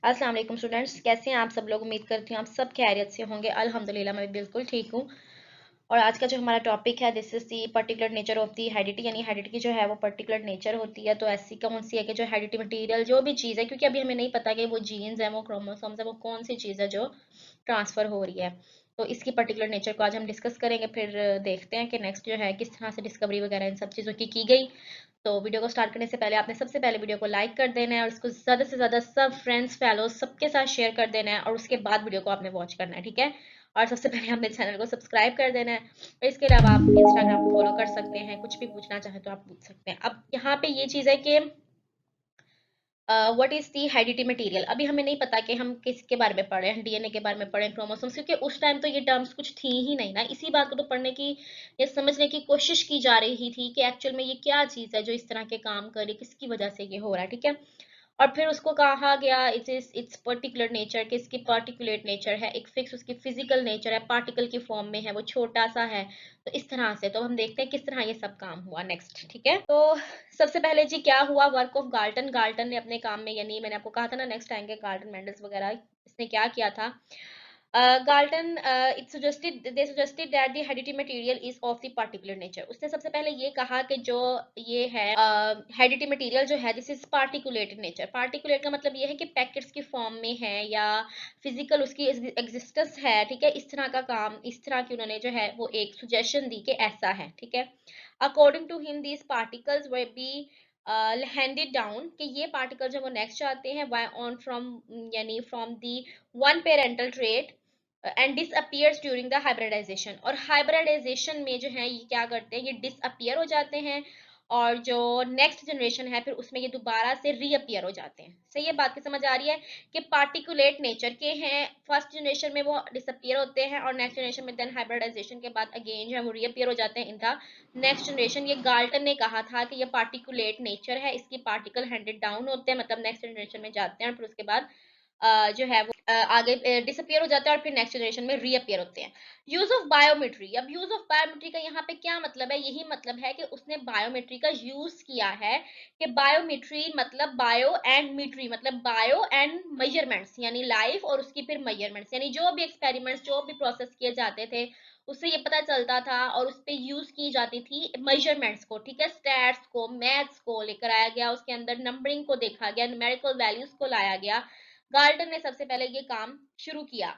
अस्सलाम वालेकुम स्टूडेंट्स, कैसे हैं आप सब लोग। उम्मीद करती हूँ आप सब खैरियत से होंगे। अल्हम्दुलिल्लाह मैं बिल्कुल ठीक हूँ। और आज का जो हमारा टॉपिक है, this is the particular nature of the heredity, यानी हेडिटी जो है वो पर्टिकुलर नेचर होती है। तो ऐसी कौन सी है कि जो हेडिटी मटेरियल जो भी चीज़ है, क्योंकि अभी हमें नहीं पता कि वो जीन्स है, वो क्रोमोसोम्स है, वो कौन सी चीज़ है जो ट्रांसफ़र हो रही है। तो इसकी पर्टिकुलर नेचर को आज हम डिस्कस करेंगे। फिर देखते हैं कि नेक्स्ट जो है किस तरह से डिस्कवरी वगैरह इन सब चीज़ों की गई। तो वीडियो को स्टार्ट करने से पहले आपने सबसे पहले वीडियो को लाइक कर देना है और इसको ज़्यादा से ज़्यादा सब फ्रेंड्स फैलो सबके साथ शेयर कर देना है, और उसके बाद वीडियो को आपने वॉच करना है, ठीक है। और सबसे पहले आपने चैनल को सब्सक्राइब कर देना है। और इसके अलावा आप इंस्टाग्राम को फॉलो कर सकते हैं, कुछ भी पूछना चाहें तो आप पूछ सकते हैं। अब यहाँ पे ये चीज़ है कि what is the heredity material. अभी हमें नहीं पता कि हम किसके बारे में पढ़े हैं, डीएनए के बारे में पढ़े, क्रोमोसोम्स, क्योंकि उस टाइम तो ये टर्म्स कुछ थी ही नहीं ना। इसी बात को तो पढ़ने की या समझने की कोशिश की जा रही थी कि एक्चुअल में ये क्या चीज़ है जो इस तरह के काम करे, किसकी वजह से ये हो रहा है, ठीक है। और फिर उसको कहा गया इट्स पर्टिकुलर नेचर, कि इसकी पार्टिकुलेट नेचर है, एक फिक्स उसकी फिजिकल नेचर है, पार्टिकल की फॉर्म में है, वो छोटा सा है। तो इस तरह से तो हम देखते हैं किस तरह ये सब काम हुआ। नेक्स्ट, ठीक है। तो सबसे पहले जी क्या हुआ, वर्क ऑफ गाल्टन। गाल्टन ने अपने काम में, यानी मैंने आपको कहा था ना नेक्स्ट आएंगे गाल्टन, मेंडल्स वगैरह, इसने क्या किया था। Galton, they suggested that the hereditary material is of the particular nature. उसने सबसे पहले ये कहा कि जो ये है hereditary material जो है, this is particulate nature. Particulate का मतलब ये है कि पैकेट्स की फॉर्म में है या फिजिकल उसकी एग्जिस्टेंस है, ठीक है। इस तरह का काम, इस तरह की उन्होंने जो है वो एक सुजेशन दी कि ऐसा है, ठीक है। According to him these particles way be handed down, कि ये पार्टिकल जो वो नेक्स्ट आते हैं वाई ऑन फ्रॉम, यानी from the one parental trait and disappears during the hybridization. और हाइब्रिडाइजेशन में जो है ये क्या करते हैं, ये डिसअपियर हो जाते हैं, और जो नेक्स्ट जनरेशन है फिर उसमें ये दोबारा से रीअपियर हो जाते हैं। सही है, बात की समझ आ रही है कि पार्टिकुलेट नेचर के हैं, फर्स्ट जनरेशन में वो डिसअपियर होते हैं और नेक्स्ट जनरेशन में देन हाइब्रिडाइजेशन के बाद अगेन जो है वो रीअपियर हो जाते हैं इन द नेक्स्ट जनरेशन। ये गाल्टन ने कहा था कि ये पार्टिकुलेट नेचर है, इसकी पार्टिकल हैंडेड डाउन होते हैं, मतलब नेक्स्ट जनरेशन में जाते हैं और फिर उसके बाद जो है वो आगे डिसअपियर हो जाता है और फिर नेक्स्ट जनरेशन में रीअपियर होते हैं। Use of biometry. अब यूज ऑफ बायोमेट्री का यहाँ पे क्या मतलब है, यही मतलब है कि उसने बायोमेट्री का यूज किया है। कि बायोमेट्री मतलब बायो एंड मीट्री, मतलब बायो एंड मेजरमेंट्स, यानी लाइफ और उसकी फिर मेजरमेंट्स, यानी जो भी एक्सपेरिमेंट्स जो भी प्रोसेस किए जाते थे उससे ये पता चलता था और उस पर यूज की जाती थी मेजरमेंट्स को, ठीक है। स्टैट्स को, मैथ्स को लेकर आया गया, उसके अंदर नंबरिंग को देखा गया, न्यूमेरिकल वैल्यूज को लाया गया। गाल्टन ने सबसे पहले ये काम शुरू किया।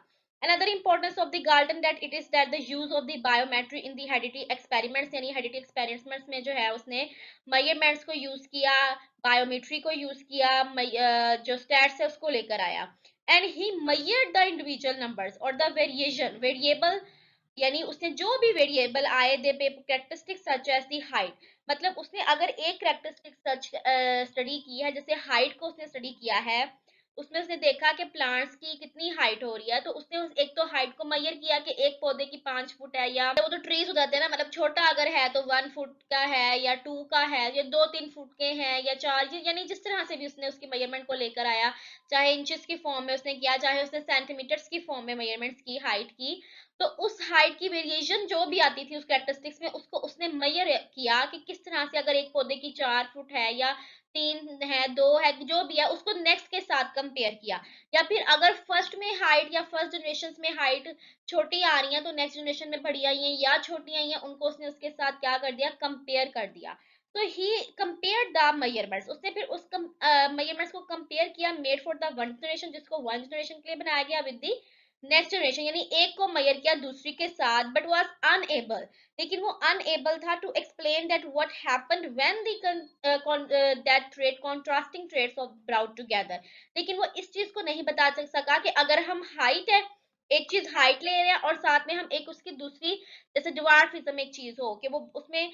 Another importance of the Galton that it is that the use of the biometry in the hereditary experiments, यानी hereditary experiments में जो है उसने measurements को यूज किया, बायोमेट्री को यूज किया, जो स्टैट्स है उसको लेकर आया। And he measured the individual numbers और the variable, यानी उसने जो भी वेरिएबल आए they pay characteristic such as the height, मतलब उसने अगर एक कैरेक्टरिस्टिक सच स्टडी की है, जैसे हाइट को उसने स्टडी किया है, उसमें उसने देखा कि प्लांट्स की कितनी हाइट हो रही है, तो उसने एक तो हाइट को मेजर किया कि एक पौधे की 5 फुट है, या वो तो ट्रीज हो जाते हैं ना, मतलब छोटा अगर है तो 1 फुट का है या 2 का है या 2-3 फुट के हैं या 4, यानी जिस तरह से भी उसने उसकी मेजरमेंट को लेकर आया, चाहे इंचेस की फॉर्म में उसने किया, चाहे उसने सेंटीमीटर्स की फॉर्म में मेजरमेंट्स की हाइट की। तो उस हाइट की वेरिएशन जो भी आती थी उस कैरेक्टरिस्टिक्स में, उसको उसने मेजर किया कि किस तरह से अगर एक पौधे की 4 फुट है या 3 है, 2 है, जो भी है उसको नेक्स्ट के साथ कंपेयर किया। या फिर अगर फर्स्ट में हाइट या फर्स्ट जनरेशन में हाइट छोटी आ रही है तो नेक्स्ट जनरेशन में बड़ी आई है या छोटी आई है, उनको उसने उसके साथ क्या कर दिया, कंपेयर कर दिया। तो ही कंपेयर द मेजरमेंट्स, उसने फिर उस मेजरमेंट्स को कंपेयर किया, made for the one generation, जिसको वन जनरेशन के लिए बनाया गया, विद दी नेक्स्ट जनरेशन, यानी एक को मेजर किया दूसरी के साथ, बट वाज अनएबल, लेकिन वो अनएबल था to explain that what happened when that trade contrasting trades of brought together. लेकिन वो इस चीज को नहीं बता सका कि अगर हम हाइट है, एक चीज हाइट ले रहे हैं और साथ में हम एक उसकी दूसरी, जैसे ड्वार्फिज्म एक चीज हो कि वो उसमें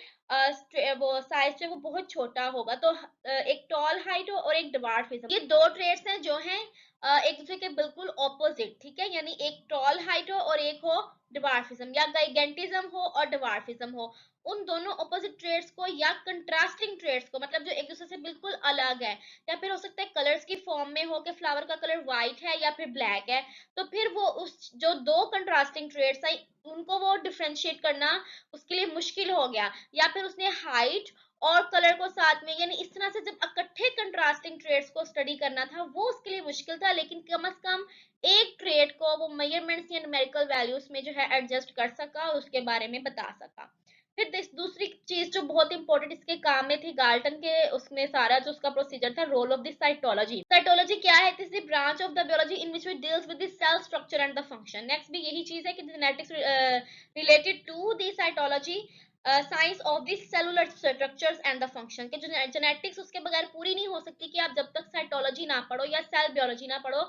वो साइज से वो बहुत छोटा होगा, तो एक टॉल हाइट हो और एक ड्वार्फिज्म, ये दो ट्रेड्स हैं जो हैं एक दूसरे के बिल्कुल ऑपोजिट, ठीक है। यानी एक टॉल हाइट हो और एक हो ड्वार्फिज्म, या गाइगेंटिज्म हो और ड्वार्फिज्म हो। उन दोनों ऑपोजिट ट्रेड्स को या कंट्रास्टिंग ट्रेड्स को, मतलब जो एक दूसरे से बिल्कुल अलग है, या फिर हो सकता है कलर्स की फॉर्म में हो कि फ्लावर का कलर व्हाइट है या फिर ब्लैक है, तो फिर वो उस जो दो कंट्रास्टिंग ट्रेड्स है उनको वो डिफरेंशिएट करना उसके लिए मुश्किल हो गया। या फिर उसने हाइट और कलर को साथ में, यानी इस तरह से जब इकट्ठे कंट्रास्टिंग ट्रेड्स को स्टडी करना था वो उसके लिए मुश्किल था, लेकिन कम से कम एक ट्रेड को वो मेजरमेंट्स या न्यूमेरिकल वैल्यूज में जो है एडजस्ट कर सका और उसके बारे में बता सका। फिर दूसरी चीज जो बहुत इंपॉर्टेंट इसके काम में थी गाल्टन के, उसमें सारा जो उसका प्रोसीजर था, role of the cytology. Cytology क्या है? This is branch of the biology in which we deals with the cell structure and the function. Next भी यही चीज है कि genetics related to the cytology, science of the cellular structures and the function, के जो genetics उसके बगैर पूरी नहीं हो सकती कि आप जब तक साइटोलॉजी ना पढ़ो या सेल बियोलॉजी ना पढ़ो,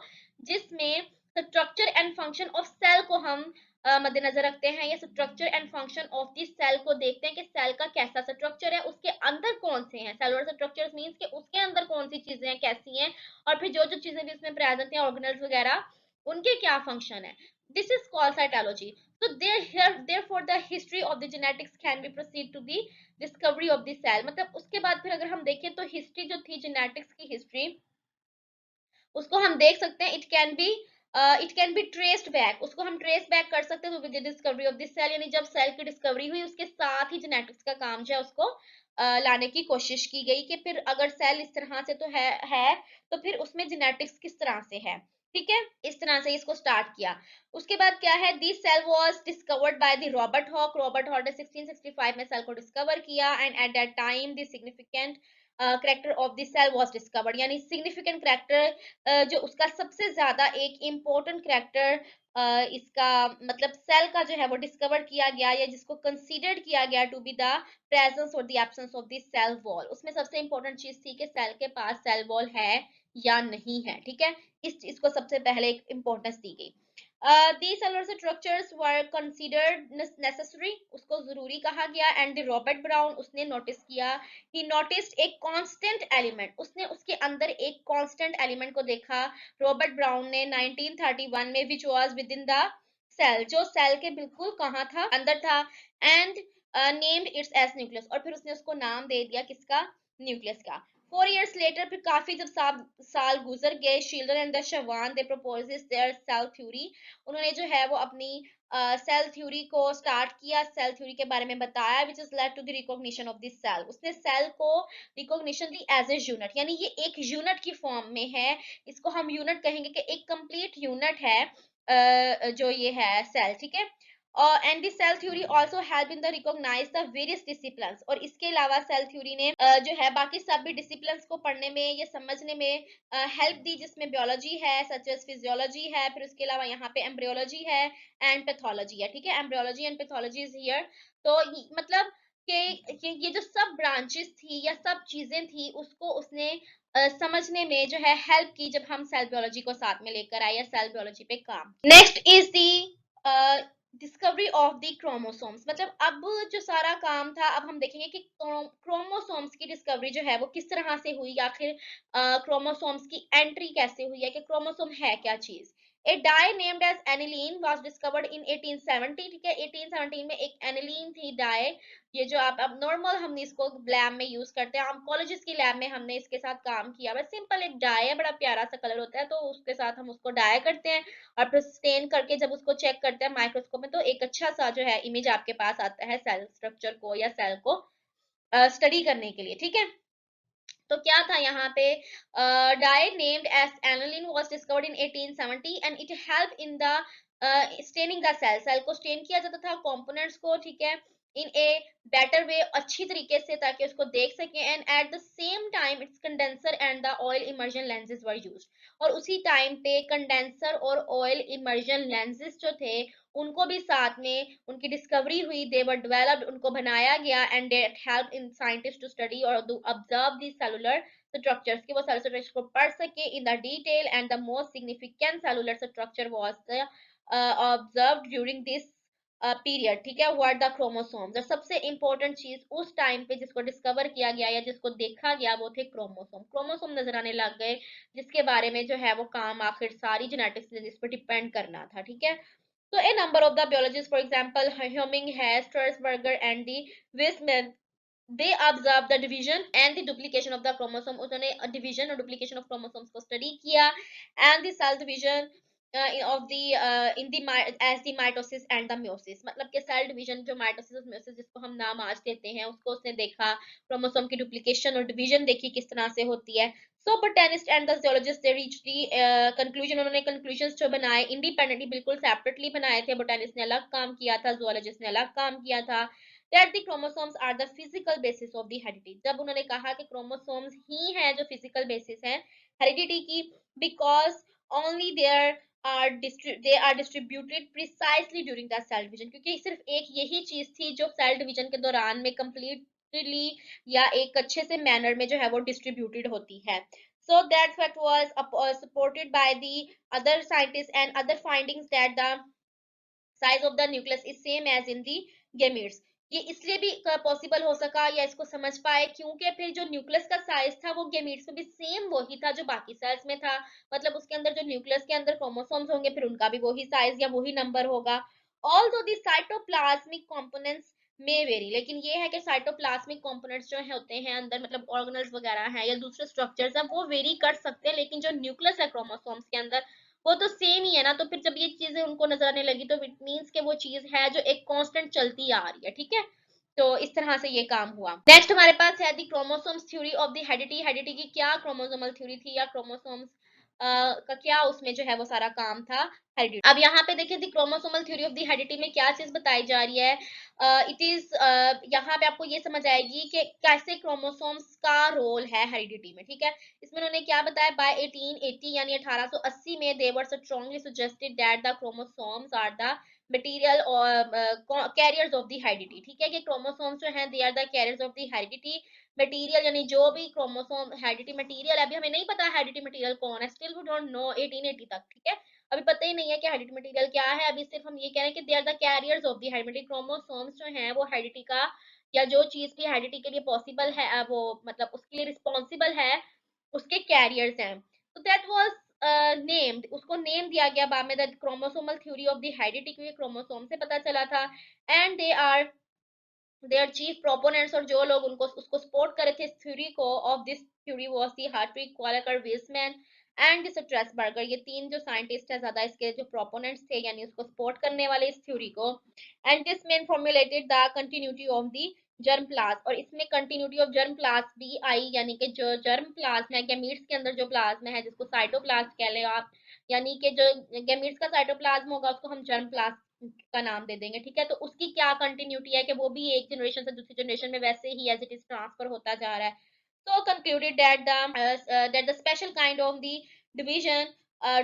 जिसमें structure and function of cell को हम मद्देनजर रखते हैं, या structure and function of this cell को देखते हैं कि सेल का कैसा स्ट्रक्चर है, उसके अंदर कौन से हैं सेलुलर स्ट्रक्चर्स, मींस कि उसके अंदर कौन सी चीजें हैं, कैसी हैं, और फिर जो जो चीजें भी उसमें प्रेजेंट हैं ऑर्गेनल्स वगैरह, उनके क्या फंक्शन है। This is called cytology. So therefore the history of the genetics can be proceed to the discovery of the cell। मतलब उसके बाद फिर अगर हम देखें तो हिस्ट्री जो थी जेनेटिक्स की हिस्ट्री, उसको हम देख सकते हैं, it can be traced back, उसको हम ट्रेस बैक कर सकते हैं with the discovery of this cell, यानी जब सेल की डिस्कवरी हुई उसके साथ ही जेनेटिक्स का काम जो है उसको लाने की कोशिश की गई कि फिर अगर सेल इस तरह से तो है तो फिर उसमें जेनेटिक्स किस तरह से है। ठीक है, इस तरह से इसको स्टार्ट किया। उसके बाद क्या है, this cell was discovered by the Robert Hooke ने 1665 में सेल को डिस्कवर किया, and at that time the significant character of the cell was discovered, यानी सिग्निफिकेंट करेक्टर जो उसका सबसे ज्यादा एक इम्पोर्टेंट करेक्टर इसका मतलब सेल का जो है वो डिस्कवर किया गया, या जिसको कंसीडर्ड किया गया टू बी द प्रेजेंस और the absence of the cell wall. उसमें सबसे इंपॉर्टेंट चीज थी कि सेल के पास सेल वॉल है या नहीं है। ठीक है, इस चीज को सबसे पहले एक इंपॉर्टेंस दी गई। These cellular structures were considered necessary, उसको जरूरी कहा गया, and the रॉबर्ट ब्राउन उसने नोटिस किया, he noticed a constant element, उसने उसके अंदर एक constant element को देखा रॉबर्ट ब्राउन ने 1931 में, which was within the cell, जो सेल के बिल्कुल कहाँ था, अंदर था, and named it as nucleus, और फिर उसने उसको नाम दे दिया किसका, न्यूक्लियस का। 4 years later, फिर काफी जब साल गुजर गए, Schleiden and the Schwann they proposes their cell theory, उन्होंने जो है वो अपनी सेल थ्योरी को स्टार्ट किया, सेल थ्योरी के बारे में बताया, which is led to the recognition of this cell, उसने सेल को रिकॉग्निशन दी एज ए यूनिट, यानी ये एक यूनिट की फॉर्म में है, इसको हम यूनिट कहेंगे कि एक कंप्लीट यूनिट है जो ये है सेल। ठीक है, and this cell theory also help in the recognise the various disciplines, और इसके अलावा सेल थ्योरी ने जो है बाकी सभी डिसिप्लिन्स को पढ़ने में या समझने में हेल्प दी, जिसमें बियोलॉजी है, सच एज फिजियोलॉजी है, फिर उसके अलावा यहाँ पे एम्ब्रियोलॉजी है एंड पैथोलॉजी है। ठीक है, embryology and pathology is here. तो मतलब कि ये जो सब ब्रांचेस थी या सब चीजें थी उसको उसने समझने में जो है हेल्प की, जब हम सेल बियोलॉजी को साथ में लेकर आए या सेल बियोलॉजी पे काम। Next is the discovery of the chromosomes, मतलब अब जो सारा काम था, अब हम देखेंगे कि क्रोमोसोम्स की डिस्कवरी जो है वो किस तरह से हुई, आखिर क्रोमोसोम्स की एंट्री कैसे हुई है, कि क्रोमोसोम है क्या चीज। A dye named as aniline was discovered in 1870। ठीक है, 1817 में एक एनिलीन थी डाई, ये जो आप अब नॉर्मल हमने इसको लैब में यूज करते हैं, हम कॉलेजेस की लैब में हमने इसके साथ काम किया, बस सिंपल एक डाई है, बड़ा प्यारा सा कलर होता है, तो उसके साथ हम उसको डाई करते हैं, और फिर स्टेन करके जब उसको चेक करते हैं माइक्रोस्कोप में, तो एक अच्छा सा जो है इमेज आपके पास आता है सेल स्ट्रक्चर को या सेल को स्टडी करने के लिए। ठीक है, तो क्या था यहाँ पे, dye named as aniline was discovered in 1870 and it help in the staining the cell, cell को स्टेन किया जाता था कंपोनेंट्स को। ठीक है, इन ए बेटर वे, अच्छी तरीके से, ताकि उसको देख सकें, and at the same time it's condenser and the oil immersion lenses were used, और उसी टाइम पे कंडेंसर और ऑयल इमर्जन लेंसेज जो थे उनको भी साथ में उनकी डिस्कवरी हुई, दे वर डेवलप्ड, उनको बनाया गया, and that help in scientist to study और ऑब्जर्व दी सेलुलर स्ट्रक्चर्स, कि वो सेलुलर स्ट्रक्चर को पढ़ सके in the detail, and the most significant cellular structure was observed during this period. ठीक है, वर्ड द क्रोमोसोम्स, और सबसे इंपॉर्टेंट चीज उस टाइम पे जिसको डिस्कवर किया गया या जिसको देखा गया वो थे क्रोमोसोम। क्रोमोसोम नजर आने लग गए, जिसके बारे में जो है वो काम आखिर सारी जेनेटिक्स ने जिस पर डिपेंड करना था। ठीक है, so a number of the biologists, for example, Humming, Hess, Strasburger, and the Weismann, they observed the division and the duplication of the chromosome. उन्होंने division और duplication of chromosomes को study किया, and the cell division of the in the as the mitosis and the meiosis, मतलब कि cell division जो mitosis और meiosis जिसको हम नाम आज देते हैं उसको उसने देखा, क्रोमोसोम की डुप्लीकेशन और डिवीजन देखी किस तरह से होती है। So botanist and the geologist they reach the conclusion, उन्होंने कंक्लूजन्स जो बनाए इंडिपेंडेंटली बिल्कुल सेपरेटली बनाए थे, बोटेनिस्ट ने अलग काम किया था, जियोलॉजिस्ट ने अलग काम किया था। That the chromosomes are the physical basis of the heredity, जब उन्होंने कहा कि क्रोमोसोम्स ही है जो फिजिकल बेसिस है हेरिडिटी की, because only there they are distributed precisely during the cell division, क्योंकि सिर्फ एक यही चीज थी जो सेल डिवीजन के दौरान में completely या एक अच्छे से मैनर में जो है वो डिस्ट्रीब्यूटेड होती है। So that fact was supported by the other scientists and other findings that the size of the nucleus is same as in the gametes। ये इसलिए भी पॉसिबल हो सका या इसको समझ पाए क्योंकि फिर जो न्यूक्लियस का साइज था वो गेमीट्स में भी सेम वही था जो बाकी सेल्स में था, मतलब उसके अंदर जो न्यूक्लियस के अंदर क्रोमोसोम्स होंगे फिर उनका भी वही साइज या वही नंबर होगा। ऑल्दो द साइटोप्लाज्मिक कंपोनेंट्स में वेरी, लेकिन ये है कि साइटोप्लाज्मिक कंपोनेंट्स जो है होते हैं अंदर, मतलब ऑर्गेनल्स वगैरह हैं या दूसरे स्ट्रक्चर्स हैं, वो वेरी कर सकते हैं, लेकिन जो न्यूक्लियस है क्रोमोसोम्स के अंदर वो तो सेम ही है ना। तो फिर जब ये चीजें उनको नजर आने लगी तो इट मीन्स कि वो चीज है जो एक कांस्टेंट चलती आ रही है, ठीक है। तो इस तरह से ये काम हुआ। नेक्स्ट हमारे पास है the chromosomes theory of the heredity, heredity की क्या क्रोमोसोमल थ्योरी थी या क्रोमोसोम्स का क्या उसमें जो है वो सारा काम था हेरिडिटी। अब यहाँ पे देखिए the chromosomal theory of the heredity में क्या चीज बताई जा रही है। इट इज यहाँ पे आपको ये समझ आएगी कि कैसे क्रोमोसोम्स का रोल है हेरिडिटी में, ठीक है। इसमें उन्होंने क्या बताया, बाय 1880 यानी 1880 में they were strongly suggested that the chromosomes are the material और कैरियर्स ऑफ द हेरिडिटी, ठीक है, कि क्रोमोसोम्स जो हैं they are the carriers of the heredity material, यानी जो भी क्रोमोसोम हेरिडिटी मटेरियल है, अभी हमें नहीं पता हेरिडिटी मटेरियल कौन है, स्टिल वी डोंट नो 1880 तक, ठीक है। अभी पता ही नहीं है कि हेरिडिटी मटेरियल क्या है, अभी सिर्फ हम ये कह रहे हैं कि they are the carriers of the heredity, chromosomes जो हैं वो हेरिडिटी का या जो चीज भी हेरिडिटी के लिए पॉसिबल है वो मतलब उसके लिए रिस्पॉन्सिबल है उसके कैरियर्स हैं। तो दैट वाज नेम्ड, उसको नेम दिया गया बाद में the chromosomal theory of the heredity, क्योंकि क्रोमोसोम से पता चला था। And they are their chief proponents, और जो लोग उनको उसको सपोर्ट करे थे इस थ्योरी को of this theory was the Hertwig, Kölliker, Weismann and the Strasburger, ये तीन जो साइंटिस्ट है ज्यादा इसके जो प्रोपोनेंट्स थे यानी उसको सपोर्ट करने वाले इस थ्योरी को। And this man formulated the continuity of the germ plasm, और इसमें कंटिन्यूटी ऑफ जर्म प्लाज्म भी आई, यानी कि जो जर्म प्लाज्म है गैमीट्स के अंदर जो प्लाज्म है जिसको साइटोप्लाज्म कह ले आप, यानी कि जो गैमीट्स का साइटोप्लाज्म होगा उसको हम जर्म प्लाज्म का नाम दे देंगे, ठीक है। तो उसकी क्या कंटिन्यूटी है कि वो भी एक जनरेशन से दूसरी जनरेशन में वैसे ही एज इट इज ट्रांसफर होता जा रहा है। So concluded that the special kind of the division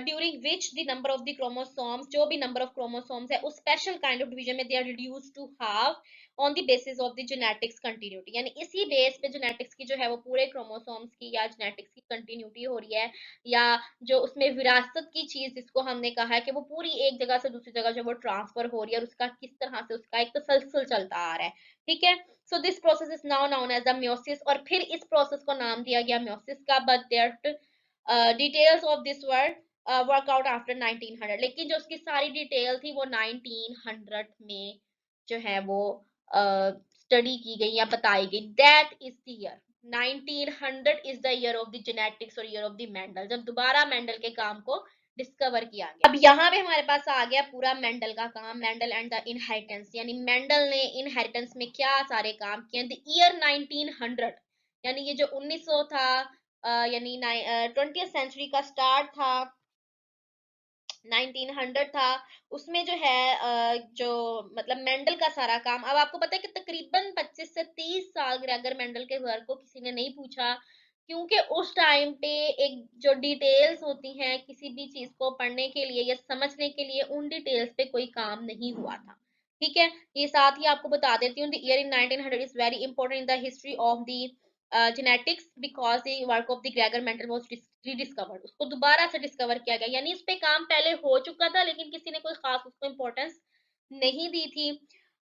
during which the number of the chromosomes, जो भी number of chromosomes है उस special kind of division में they are reduced to half on the basis of the genetics continuity, यानी इसी base पे genetics की जो है वो पूरे chromosomes की या genetics की continuity हो रही है, या जो उसमें विरासत की चीज जिसको हमने कहा है कि वो पूरी एक जगह से दूसरी जगह जो वो ट्रांसफर हो रही है और उसका किस तरह से उसका एक तसलसल चलता आ रहा है, ठीक है। So this process is now known as the meiosis, और फिर इस प्रोसेस को नाम दिया गया म्योसिस का, but their details of this word work out after 1900, लेकिन जो उसकी सारी डिटेल थी वो 1900 में जो है वो स्टडी की गई या बताई गई। That is the year 1900 is the year of the genetics और ईयर ऑफ द मेंडल, जब दोबारा मेंडल के काम को डिस्कवर किया गया। अब यहाँ पे हमारे पास आ गया पूरा मेंडल का काम, मेंडल एंड द इनहेरिटेंस, यानी मेंडल ने इनहेरिटेंस में क्या सारे काम किए। द ईयर 1900 यानी ये जो 1900 था यानी 20th सेंचुरी का स्टार्ट था, 1900 था, उसमें जो है जो मतलब मेंडल का सारा काम। अब आपको पता है कि तकरीबन 25 से 30 साल ग्रेगर मेंडल के वर्क को किसी ने नहीं पूछा, क्योंकि उस टाइम पे एक जो डिटेल्स होती हैं किसी भी चीज को पढ़ने के लिए या समझने के लिए उन डिटेल्स पे कोई काम नहीं हुआ था, ठीक है। ये साथ ही आपको बता देती हूँ the year in 1900 is very important in the history of the genetics because the work of the Gregor Mendel was rediscovered, उसको दोबारा से डिस्कवर किया गया, यानी इस पे काम पहले हो चुका था लेकिन किसी ने कोई खास उसको इम्पोर्टेंस नहीं दी थी।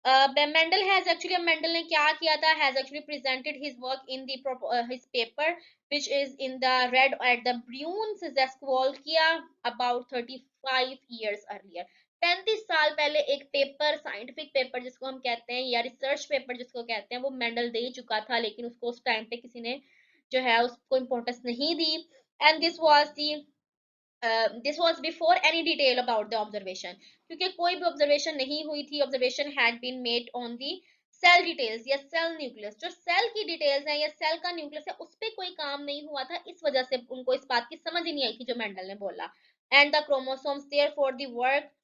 मेंडल हैज एक्चुअली, मेंडल ने क्या किया था, has actually presented his work in the his paper which is in the read at the Brünn ज़ेस्क्वोल्किया अबाउट 35 इयर्स अर्लियर, 35 साल पहले एक पेपर, साइंटिफिक पेपर जिसको हम कहते हैं या रिसर्च पेपर जिसको कहते हैं, वो मेंडल दे चुका था, लेकिन उसको उस टाइम पे किसी ने जो है उसको इम्पोर्टेंस नहीं दी। And this was the this was before any detail about the observation, क्योंकि कोई भी ऑब्जर्वेशन नहीं हुई थी, observation had been made on the cell details या सेल न्यूक्लियस, जो सेल की डिटेल्स है या सेल का न्यूक्लियस है उस पर कोई काम नहीं हुआ था, इस वजह से उनको इस बात की समझ ही नहीं आई थी जो मेंडल ने बोला। And the chromosomes there for the work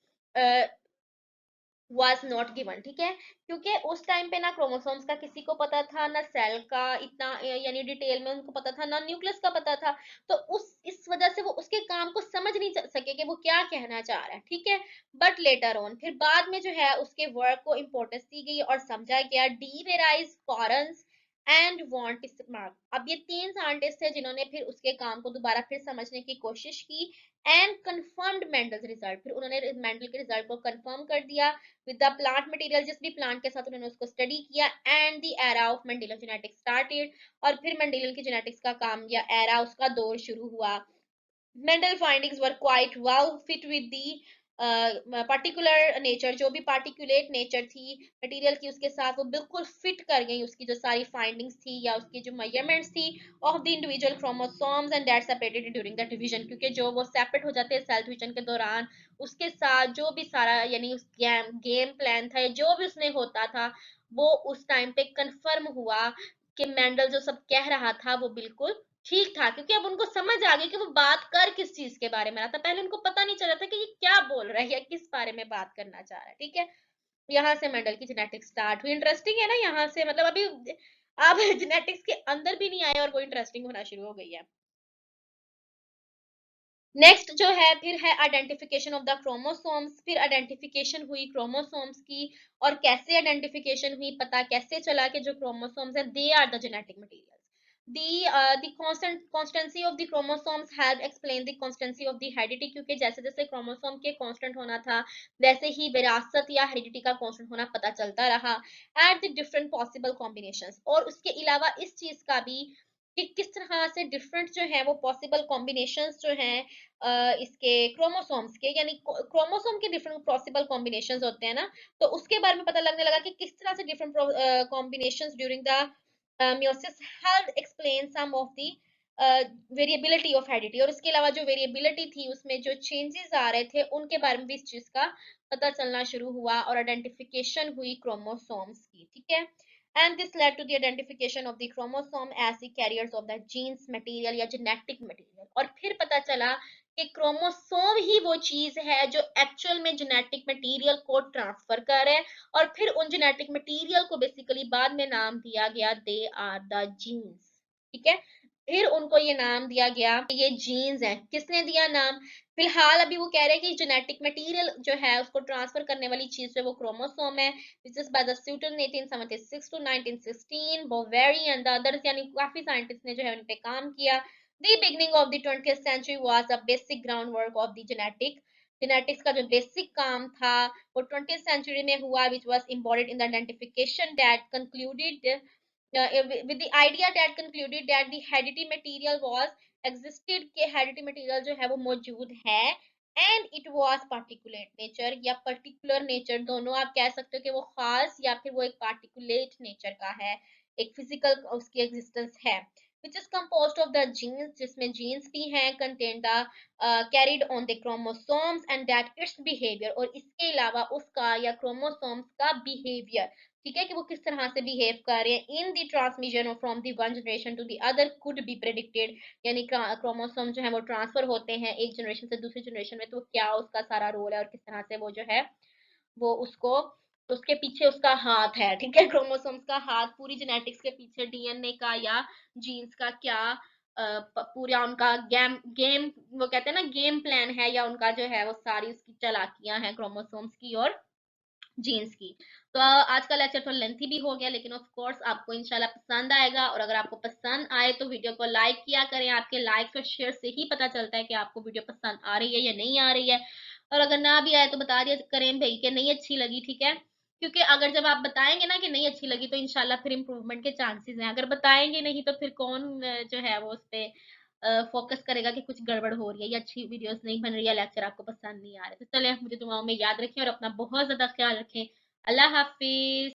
was not given, ठीक है, क्योंकि उस टाइम पे ना क्रोमोसोम्स का किसी को पता था, ना सेल का इतना यानी डिटेल में उनको पता था, ना न्यूक्लियस का पता था। तो उस इस वजह से वो उसके काम को समझ नहीं सके कि वो क्या कहना चाह रहा है, ठीक है। बट लेटर ऑन, फिर बाद में जो है उसके वर्क को इंपॉर्टेंस दी गई और समझा गया। De Vries Correns and von स्मार्ट, अब ये तीन साइंटिस्ट थे जिन्होंने फिर उसके काम को दोबारा फिर समझने की कोशिश की एंड कंफर्म्ड मेंडल्स रिजल्ट, फिर उन्होंने मेंडल के रिजल्ट को कंफर्म कर दिया विद द प्लांट मटेरियल, जिस भी प्लांट के साथ उन्होंने उसको स्टडी किया। And the era of Mendelian genetics started, और फिर मेंडेलियन की जेनेटिक्स का काम या एरा उसका दौर शुरू हुआ। Mendel findings were quite well fit with the particular nature, जो भी particulate nature थी मटेरियल की उसके साथ वो बिल्कुल फिट कर गई, उसकी जो सारी फाइंडिंग्स थी या उसकी जो मेजरमेंट्स थी of the individual chromosomes and that separated during the division, क्योंकि जो वो सेपरेट हो जाते हैं सेल डिवीजन के दौरान, उसके साथ जो भी सारा यानी उस गेम प्लान था जो भी उसमें होता था वो उस टाइम पे कंफर्म हुआ कि मेंडल जो सब कह रहा था वो बिल्कुल ठीक था, क्योंकि अब उनको समझ आ गई कि वो बात कर किस चीज के बारे में रहा था। पहले उनको पता नहीं चला था कि ये क्या बोल रहा है या किस बारे में बात करना चाह रहा है, ठीक है। यहाँ से मेंडल की जेनेटिक्स स्टार्ट हुई। इंटरेस्टिंग है ना, यहाँ से मतलब अभी आप जेनेटिक्स के अंदर भी नहीं आए और वो इंटरेस्टिंग होना शुरू हो गई है। नेक्स्ट जो है फिर है आइडेंटिफिकेशन ऑफ द क्रोमोसोम्स, फिर आइडेंटिफिकेशन हुई क्रोमोसोम्स की, और कैसे आइडेंटिफिकेशन हुई, पता कैसे चला कि जो क्रोमोसोम्स है they are the genetic materials. The constancy of the chromosomes help explain the constancy of the heredity, क्योंकि जैसे जैसे क्रोमोसोम के कांस्टेंट होना था वैसे ही विरासत या हेरिडिटी का कांस्टेंट होना पता चलता रहा at the different possible combinations, और उसके अलावा इस चीज का भी कि किस तरह से डिफरेंट जो है वो पॉसिबल कॉम्बिनेशंस जो हैं इसके क्रोमोसोम्स के, यानी क्रोमोसोम के डिफरेंट पॉसिबल कॉम्बिनेशंस होते हैं ना, तो उसके बारे में पता लगने लगा कि किस तरह से different combinations during the meiosis helped explain some of the variability of heredity, और उसके अलावा जो वेरिएबिलिटी थी उसमें जो चेंजेस आ रहे थे उनके बारे में भी इस चीज का पता चलना शुरू हुआ और आइडेंटिफिकेशन हुई क्रोमोसोम्स की, ठीक है। And this led to the identification of the chromosome as the carriers of the genes material या जेनेटिक मटेरियल, और फिर पता चला कि क्रोमोसोम ही वो चीज है जो एक्चुअल में जेनेटिक मटेरियल को ट्रांसफर कर रहे हैं, और फिर उन जेनेटिक मटेरियल को बेसिकली बाद में नाम दिया गया दे आर द जीन्स, ठीक है। फिर उनको ये नाम दिया गया कि ये जीन्स हैं। किसने दिया नाम? फिलहाल अभी वो कह रहे हैं कि जेनेटिक मटेरियल जो है उसको ट्रांसफर करने वाली चीज जो वो क्रोमोसोम है, which is by the Sutton 1876 to 1916 Boveri and the others, यानी काफी साइंटिस्ट ने जो है उन पे काम किया। The beginning of the 20th century was a basic groundwork of the genetics का जो बेसिक काम था वो 20th century में हुआ, which was embodied in the identification that concluded with the idea that concluded that the hereditary material was existed, के hereditary material जो है वो मौजूद है and it was particulate nature या particular nature, दोनों आप कह सकते हो कि वो खास या फिर वो एक particulate nature का है, एक physical उसकी existence है, which is composed of the genes, जिसमें genes भी हैं, contain the carried on the chromosomes and that its behavior, और इसके अलावा उसका या chromosomes का behavior, ठीक है, कि वो किस तरह से बिहेव कर रहे हैं in the transmission from the one generation to the other could be predicted, यानी क्रोमोसोम जो है वो ट्रांसफर होते हैं एक जनरेशन से दूसरी जनरेशन में, तो क्या उसका सारा रोल है और किस तरह से वो जो है वो उसको उसके पीछे उसका हाथ है, ठीक है, क्रोमोसोम्स का हाथ पूरी जेनेटिक्स के पीछे डीएनए का या जीन्स का क्या पूरा उनका गेम गेम वो कहते हैं ना गेम प्लान है, या उनका जो है वो सारी उसकी चालाकियां हैं क्रोमोसोम्स की और जीन्स की। तो आज का लेक्चर थोड़ा लेंथी भी हो गया, लेकिन ऑफ कोर्स आपको इंशाल्लाह पसंद आएगा, और अगर आपको पसंद आए तो वीडियो को लाइक किया करें, आपके लाइक्स और शेयर से ही पता चलता है कि आपको वीडियो पसंद आ रही है या नहीं आ रही है, और अगर ना भी आए तो बता दिया करें भाई कि नहीं अच्छी लगी, ठीक है, क्योंकि अगर जब आप बताएंगे ना कि नहीं अच्छी लगी तो इंशाल्लाह फिर इम्प्रूवमेंट के चांसेस हैं, अगर बताएंगे नहीं तो फिर कौन जो है वो उस पे फोकस करेगा कि कुछ गड़बड़ हो रही है या अच्छी वीडियोस नहीं बन रही है, लेक्चर आपको पसंद नहीं आ रहे। तो चले मुझे दुआओं में याद रखें और अपना बहुत ज्यादा ख्याल रखें। अल्लाह हाफिज।